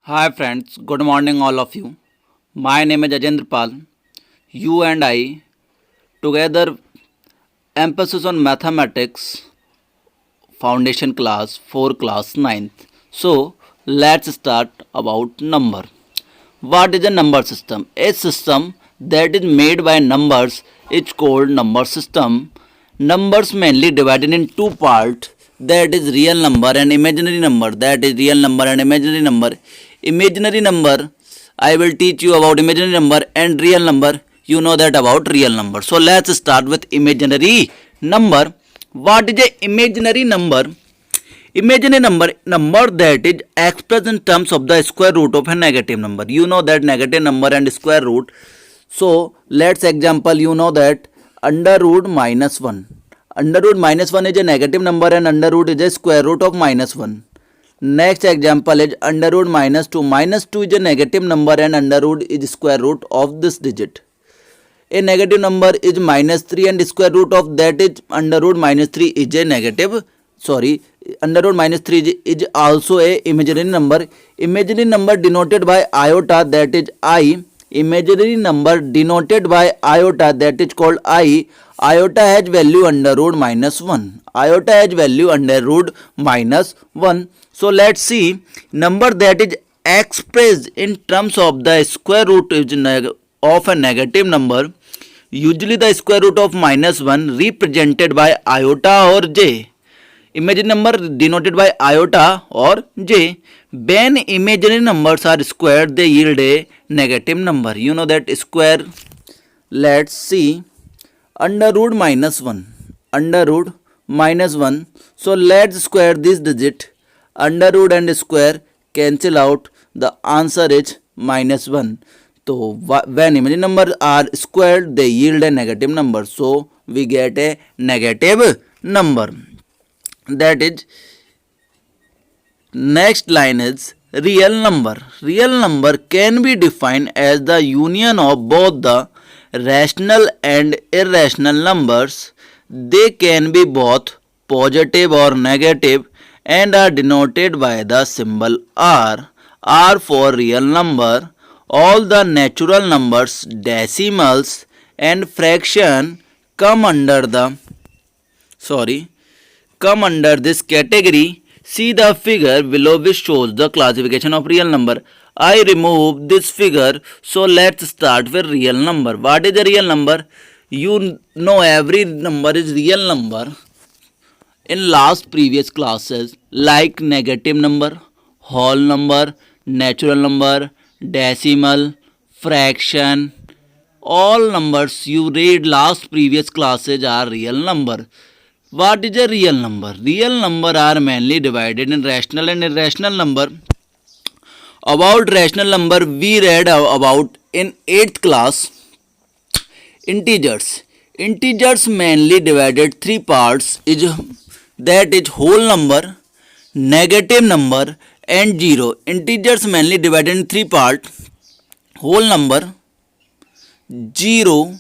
Hi friends, good morning all of you. My name is Ajendra Pal. You and I together emphasis on mathematics foundation class for class ninth. So let's start about number. What is a number system? A system that is made by numbers is called number system. Numbers mainly divided in two parts, that is real number and imaginary number. That is real number and imaginary number. Imaginary number, I will teach you about imaginary number, and real number, you know that about real number. So let's start with imaginary number. What is a imaginary number? Imagine a number that is expressed in terms of the square root of a negative number. You know that negative number and square root. So let's example, you know that under root minus 1. Under root minus 1 is a negative number and under root is a square root of minus 1. Next example is under root minus 2. Minus 2 is a negative number and under root is square root of this digit. A negative number is minus 3 and square root of that is under root minus 3 is a negative. Under root minus 3 is also a imaginary number. Imaginary number denoted by iota, that is I. Imaginary number denoted by iota, that is called I. Iota has value under root minus 1. Iota has value under root minus 1. So let's see, number that is expressed in terms of the square root of a negative number, usually the square root of minus 1 represented by iota or j. Imaginary number denoted by iota or j. When imaginary numbers are squared, they yield a negative number. You know that square. Let's see, under root minus 1. Under root minus 1. So let's square this digit. Under root and square cancel out. The answer is minus 1. So when imaginary numbers are squared, they yield a negative number. So we get a negative number. That is, next line is real number. Real number can be defined as the union of both the rational and irrational numbers. They can be both positive or negative and are denoted by the symbol R. R for real number. All the natural numbers, decimals and fraction come under this category. See the figure below which shows the classification of real number. I remove this figure, so let's start with real number. What is a real number? You know every number is real number in previous classes, like negative number, whole number, natural number, decimal, fraction. All numbers you read previous classes are real number. What is a real number? Real number are mainly divided in rational and irrational number. About rational number we read about in 8th class. Integers. Integers mainly divided three parts, that is whole number, negative number and zero. Integers mainly divided in three parts, whole number, zero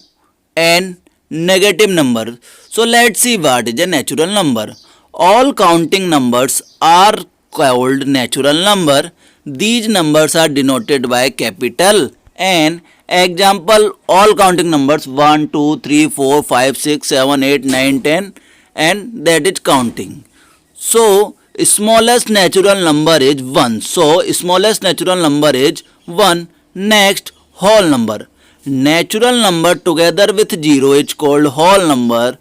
and negative number. So let's see what is a natural number. All counting numbers are called natural number. These numbers are denoted by capital N. Example, all counting numbers 1, 2, 3, 4, 5, 6, 7, 8, 9, 10 and that is counting. So smallest natural number is 1. So smallest natural number is 1. Next, whole number. Natural number together with 0 is called whole number.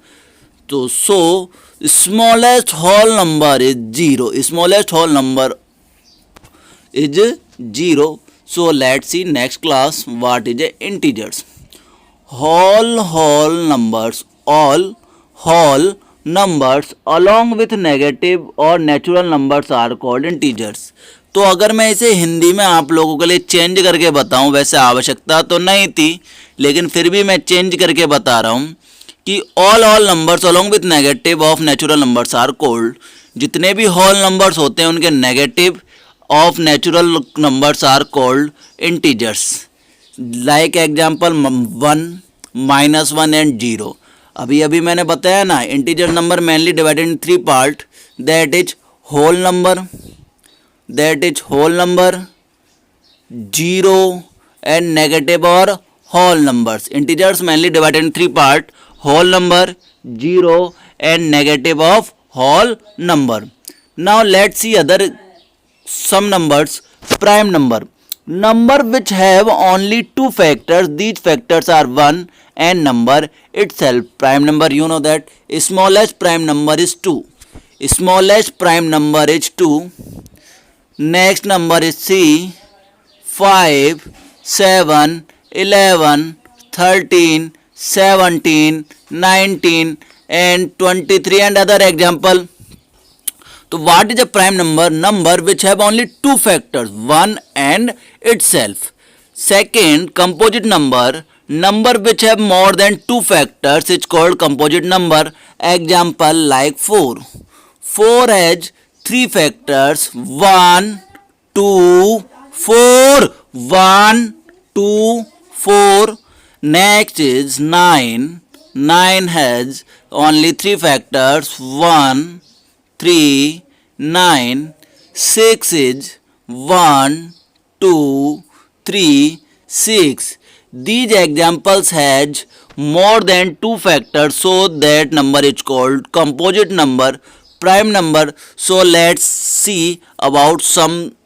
So smallest whole number is 0. Smallest whole number is 0. So let's see next class what is a integers. Whole numbers. All whole numbers along with negative और natural numbers are called integers. तो अगर मैं इसे हिंदी में आप लोगों के लिए चेंज करके बताऊं, वैसे आवश्यकता तो नहीं थी लेकिन फिर भी मैं चेंज करके बता रहा हूं कि all numbers along with negative of natural numbers are called. जितने भी होल नंबर्स होते हैं उनके negative of natural numbers are called integers. Like example 1, -1 and 0. अभी मैंने बताया ना, integer number mainly divided in three part, that is whole number, zero and negative or whole numbers. Integers mainly divided in three parts: whole number, zero and negative of whole number. Now let's see other some numbers. Prime number. Number which have only two factors. These factors are 1 and number itself. Prime number, you know that smallest prime number is 2. Smallest prime number is 2. Next number is C. 5, 7, 11, 13, 17, 19 and 23 and other example. So what is a prime number? Number which have only two factors, 1 and itself. Second, composite number. Number which have more than two factors is called composite number. Example like 4. 4 has three factors, 1, 2, 4. 1, 2, 4. Next is 9. 9 has only three factors, 1, 3, 9. 6 is 1, 2, 3, 6. These examples has more than two factors, so that number is called composite number, prime number. So let's see about some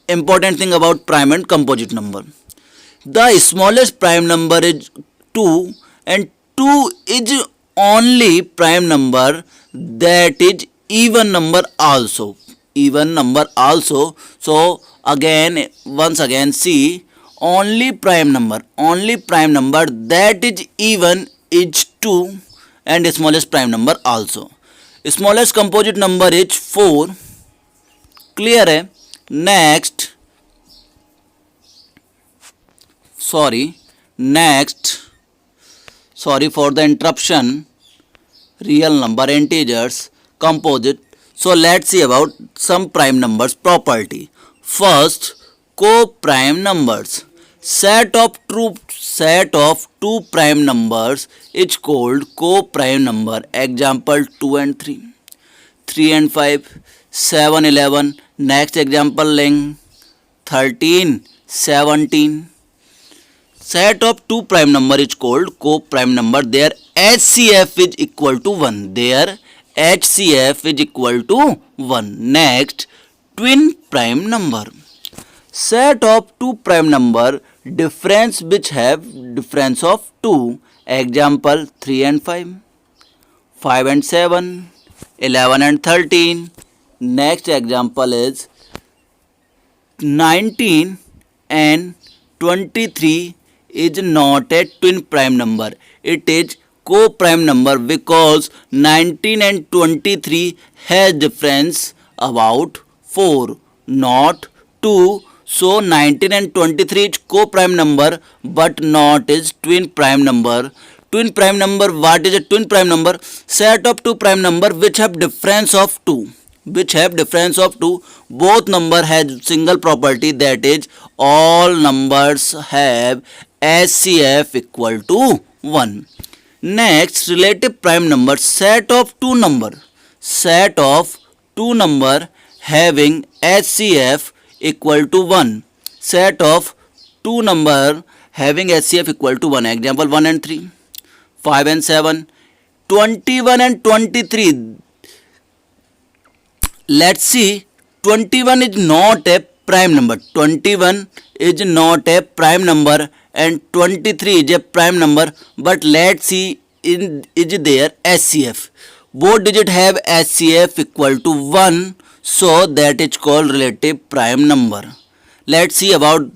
important thing about prime and composite number. The smallest prime number is 2 and 2 is only prime number that is even number also. Even number also. So again, once again see, only prime number that is even is 2 and smallest prime number also. Smallest composite number is 4. Clear है? Next sorry for the interruption. Real number, integers, composite. So let's see about some prime numbers property. First, co-prime numbers. Set of two prime numbers is called co-prime number. Example 2 and 3, 3 and 5, 7, 11. Next example length 13, 17. Set of two prime number is called co-prime number. Their HCF is equal to 1. Their HCF is equal to 1. Next, twin prime number. Set of two prime number difference which have difference of 2. Example 3 and 5, 5 and 7, 11 and 13. Next example is 19 and 23 is not a twin prime number. It is co-prime number because 19 and 23 has difference about 4, not 2. So 19 and 23 is co-prime number but not is twin prime number. Twin prime number, what is a twin prime number? Set of two prime number which have difference of 2. Both number has single property, that is all numbers have HCF equal to 1. Next, relative prime number. Set of two number having HCF equal to 1. Set of two number having HCF equal to 1. Example 1 and 3, 5 and 7, 21 and 23. Let's see, 21 is not a prime number. 21 is not a prime number and 23 is a prime number. But let's see, is there HCF. Both digits have HCF equal to 1. So that is called relative prime number. Let's see about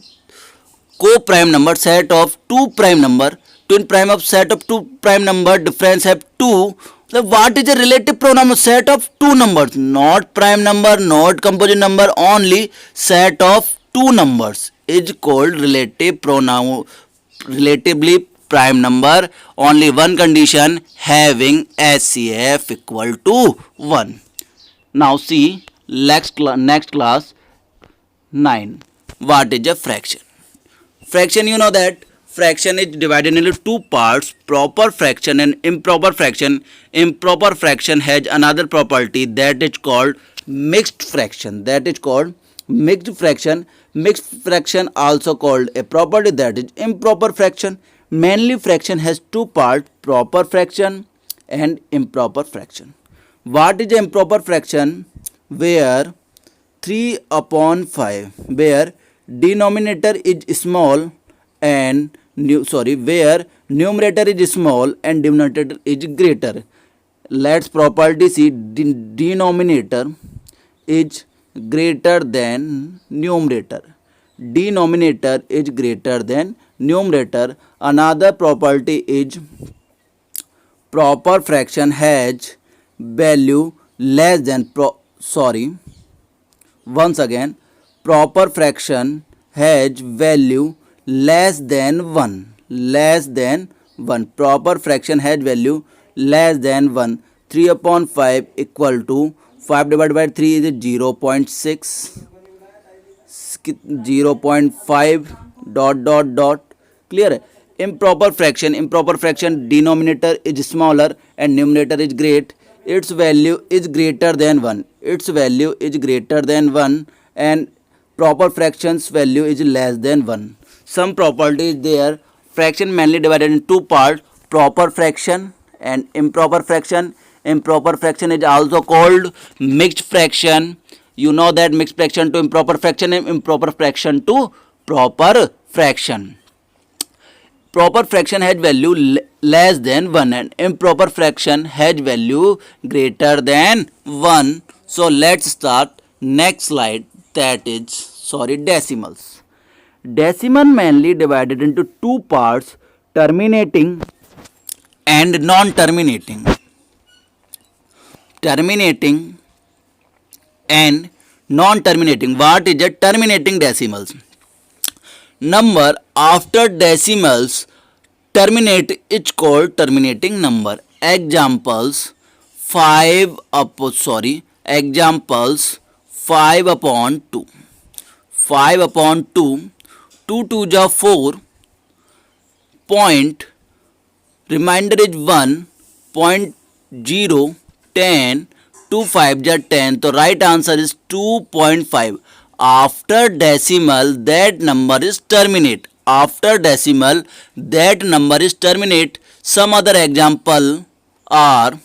co-prime number. Set of two prime number. Twin prime of set of two prime number difference have 2. So what is a relative pronoun? Set of two numbers, not prime number, not composite number, only set of two numbers is called relative pronoun, relatively prime number. Only one condition, having HCF equal to 1. Now see next class 9. What is a fraction? Fraction, you know that fraction is divided into two parts, proper fraction and improper fraction. Improper fraction has another property, that is called mixed fraction. mixed fraction also called a property that is improper fraction. Mainly fraction has two parts, proper fraction and improper fraction. What is improper fraction? Where 3 upon 5, where denominator is small and where numerator is small and denominator is greater. Let's property see, denominator is greater than numerator. Denominator is greater than numerator. Another property is proper fraction has value less than once again, proper fraction has value less than 1. Proper fraction has value less than 1. 3 upon 5 equal to 5 divided by 3 is 0.6. 0.5 dot. Clear? Improper fraction denominator is smaller and numerator is great. Its value is greater than 1. And proper fraction's value is less than 1. Some property is there. Fraction mainly divided in two parts, proper fraction and improper fraction. Improper fraction is also called mixed fraction. You know that mixed fraction to improper fraction and improper fraction to proper fraction. Proper fraction has value less than 1 and improper fraction has value greater than 1. So let's start next slide, that is decimals. Decimal mainly divided into two parts, terminating and non-terminating. Terminating and non-terminating. What is a terminating decimals? Number after decimals terminate is called terminating number. Examples 5 upon 2. 5 upon 2. 2 2 ja 4. Point. Remainder is 1. Point 0. 10. 2 5 ja 10. So right answer is 2.5. After decimal that number is terminate. Some other example are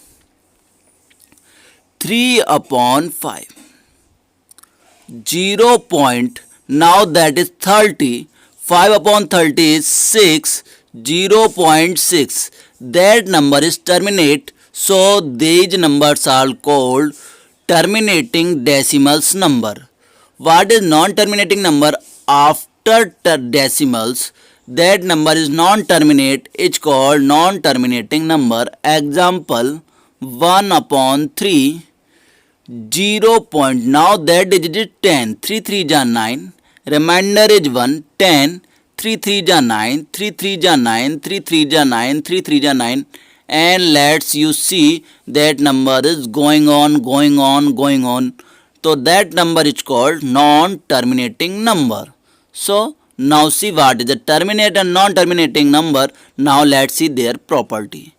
3 upon 5. 0 point, now that is 30. 5 upon 30 is 6. 0.6. That number is terminate. So these numbers are called terminating decimals number. What is non-terminating number after decimals? That number is non-terminate. It's called non-terminating number. Example 1 upon 3. 0 point. Now that digit is 10. 3 3 ja 9. Remainder is 1. 10. 3 3 ja 9. 3 3 ja 9. 3 3 ja 9. 3 3 ja 9. And let's you see that number is going on. So that number is called non-terminating number. So now see what is the terminate and non-terminating number. Now let's see their property.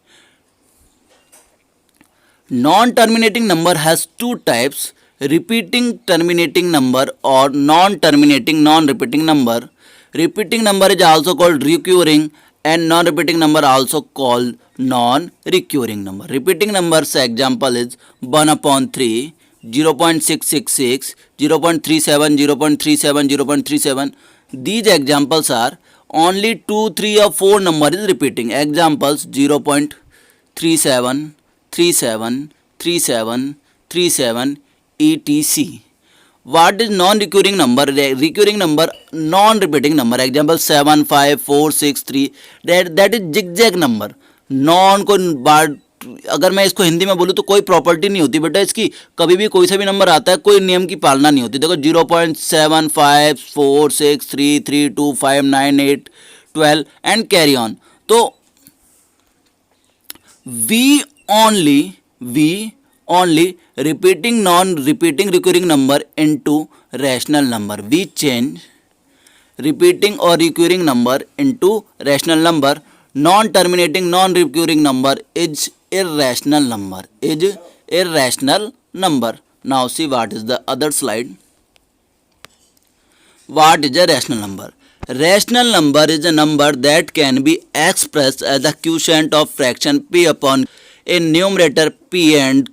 Non-terminating number has two types, repeating terminating number or non-terminating non-repeating number. Repeating number is also called recurring and non-repeating number also called non-recurring number. Repeating numbers example is 1 upon 3, 0.666, 0.37, 0.37, 0.37. These examples are only 2, 3 or 4 number is repeating. Examples 0.37, 37, 37, 37, etc. What is non-recurring number? Recurring number, non-repeating number. Example 7, 5, 4, 6, 3. That is zigzag number. Non को अगर मैं इसको हिंदी में बोलूँ तो कोई property नहीं होती बेटा इसकी. कभी भी कोई सा भी नंबर आता है कोई नियम की पालना नहीं होती. देखो 0.75, 4, 6, 3, 3, 2, 5, 9, 8, 12 एंड कैरी ऑन. तो we only repeating non-repeating recurring number into rational number. We change repeating or recurring number into rational number. Non-terminating non-recurring number is irrational number. Now see what is the other slide. What is a rational number? Rational number is a number that can be expressed as a quotient of fraction p upon a numerator p and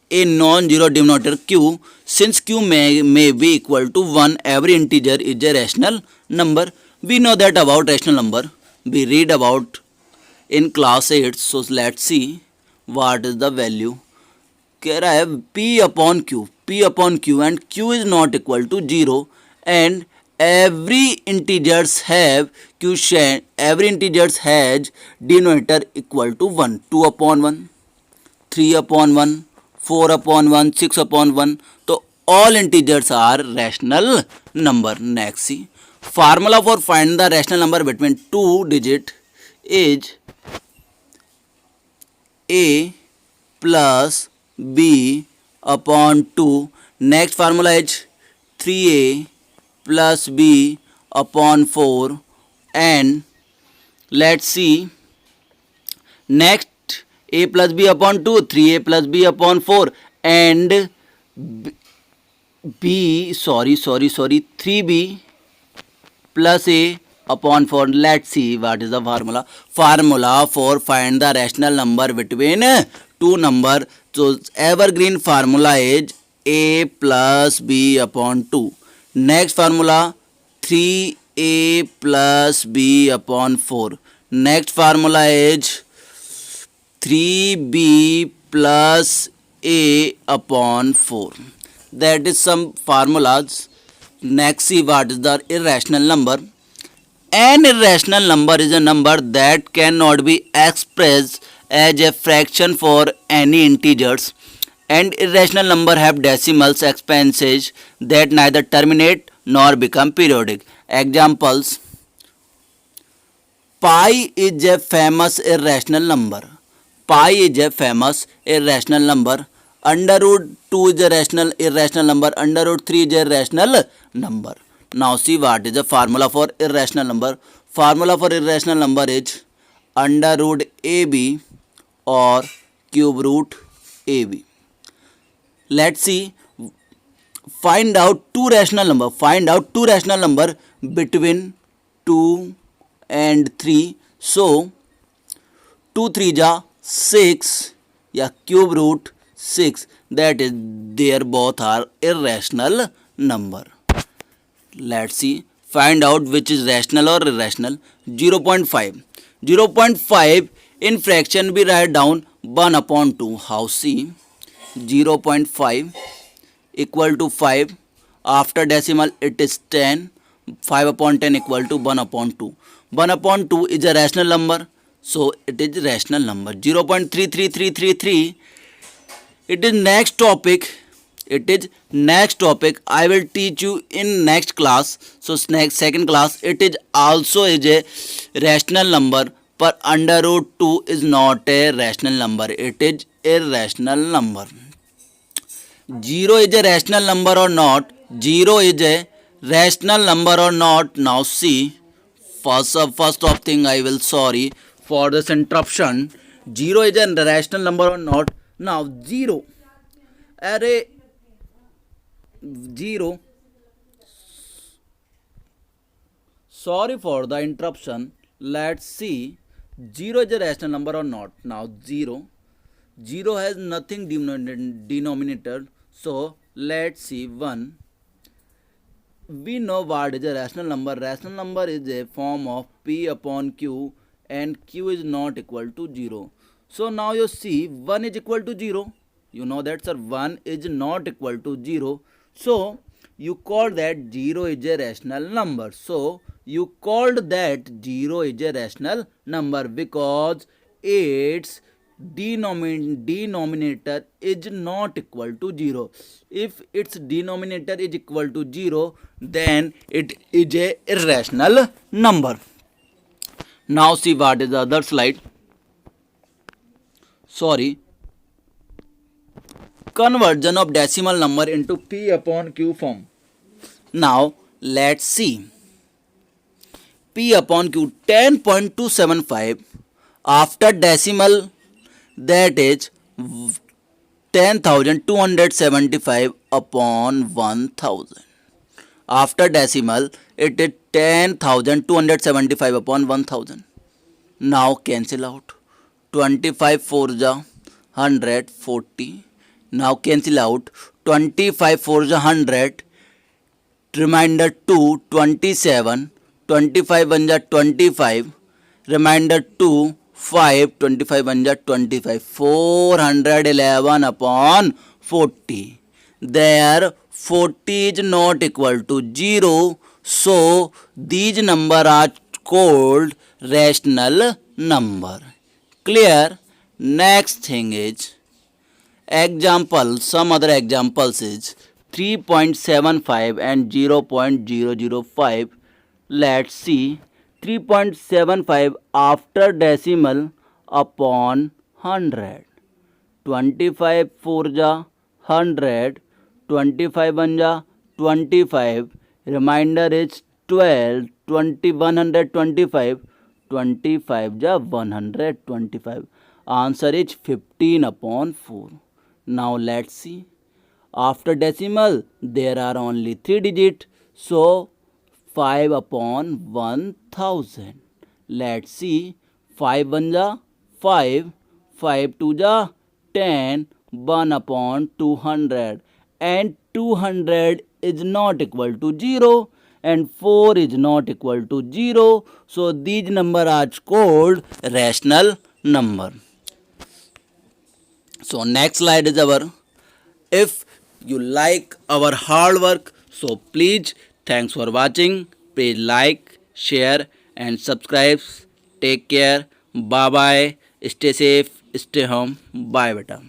a non-zero denominator q. Since q may be equal to 1, every integer is a rational number. We know that about rational number. We read about in class 8. So let's see what is the value. कह रहा है p upon q and q is not equal to 0 and every integers have quotient, every integers has denominator equal to 1, 2 upon 1, 3 upon 1, 4 upon 1, 6 upon 1. तो all integers are rational number. Next see, formula for find the rational number between two digit is a plus b upon 2. Next formula is 3a plus b upon 4. And let's see, next a plus b upon 2, 3a plus b upon 4, and 3b plus a upon 4. Let's see what is the formula. Formula for find the rational number between two number. So evergreen formula is a plus b upon 2. Next formula 3a plus b upon 4. Next formula is 3b plus a upon 4. That is some formulas. Next see what is the irrational number. An irrational number is a number that cannot be expressed as a fraction for any integers, and irrational number have decimals exponents that neither terminate nor become periodic. Examples: pi is a famous irrational number. Pi is a famous irrational number. Under root 2 is a irrational number. Under root 3 is a rational number. Now see what is the formula for irrational number. Formula for irrational number is under root ab or cube root ab. Let's see, find out two rational number. Find out two rational number between 2 and 3. So 2 3 ja 6 या cube root 6, that is they both are irrational number. Let's see, find out which is rational or irrational. 0.5. 0.5 in fraction we write down 1 upon 2. How? See, 0.5 equal to 5. After decimal it is 10. 5 upon 10 equal to 1 upon 2. 1 upon 2 is a rational number, so it is rational number. 0.33333. It is next topic. It is next topic. I will teach you in next class. So next second class, it is also is a rational number, but under root 2 is not a rational number. It is a rational number. 0 is a rational number or not? 0 is a rational number or not? Now see, first of thing I will sorry for this interruption. 0 is a rational number or not? Now 0. Array 0. Sorry for the interruption. Let's see, 0 is a rational number or not. Now 0. 0 has nothing denominator. So let's see 1. We know what is a rational number. Rational number is a form of p upon q and q is not equal to 0. So now you see 1 is equal to 0. You know that, sir, 1 is not equal to 0. So you call that 0 is a rational number. So you called that 0 is a rational number because its denominator is not equal to 0. If its denominator is equal to 0, then it is a irrational number. Now see what is the other slide. Sorry. Conversion of decimal number into p upon q form. Now let's see. P upon q 10.275 after decimal, that is 10,275 upon 1000. After decimal, it is 10,275 upon 1000. Now cancel out. 25 4 ja 140. Now cancel out. 25 4 ja 100. Remainder 2 27. 25 1 ja 25. Remainder 2 5. 25 1 ja 25. 411 upon 40. There 40 is not equal to 0. So these numbers are called rational number. Clear? Next thing is example. Some other examples is 3.75 and 0.005. Let's see. 3.75 after decimal upon 100. 25 4 ja 100. 25 1 ja 25. Remainder is 12. 125. 25 ja 125. Answer is 15 upon 4. Now let's see. After decimal there are only 3 digits. So 5 upon 1000. Let's see. 5 1 ja 5. 5 2 ja 10. 1 upon 200. And 200 is not equal to 0. And 4 is not equal to 0. So these numbers are called rational number. So next slide is our. If you like our hard work, so please, thanks for watching. Please like, share and subscribe. Take care. Bye bye. Stay safe. Stay home. Bye beta.